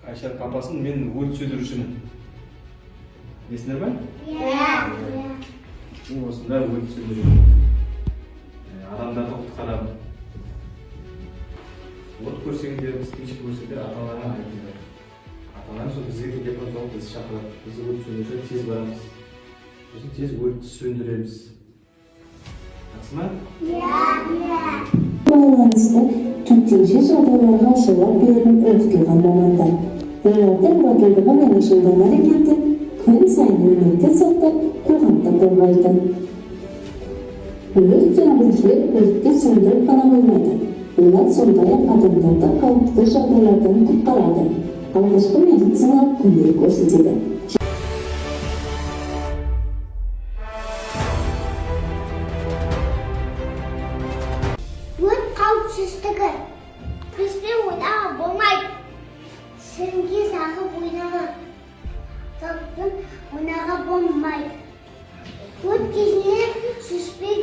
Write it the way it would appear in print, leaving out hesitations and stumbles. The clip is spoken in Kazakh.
Айшаның папасын мен өрт сөндірушімін. Білесіңдер ме? Мен осында өрт сөндірушімін. Адамдарды құтқарамын. От көрсеңдер, қиыншылық көрсеңдер, ата-аналарыңа айтыңдар. Ата-аналар сол бізге телефон соғып бізді шақырады. Біз өрт сөндіруші тез барамыз. Сосын тез өртті сөндіреміз. Жақсы ма? Байланысты төтенше жағдайларға жауап беретін оқытылған мамандар. Олардың батылдығы мен ашылған әрекеті күн сайын өмірді сақтап, қоғамды қорғайды. Өрт сөндірушілер өртті сөндіріп қана қоймайды. Олар сондай-ақ адамдарды қауіпті жағдайлардан құтқарады. Алғашқы медициналық көмек көрсетеді. Өрт қауіпсіздігі. Бізбен ойнаға болмайды. Сіріңге зағып ойнаға. Зағыппен ойнаға болмайды. Өрт кезінде сүзбе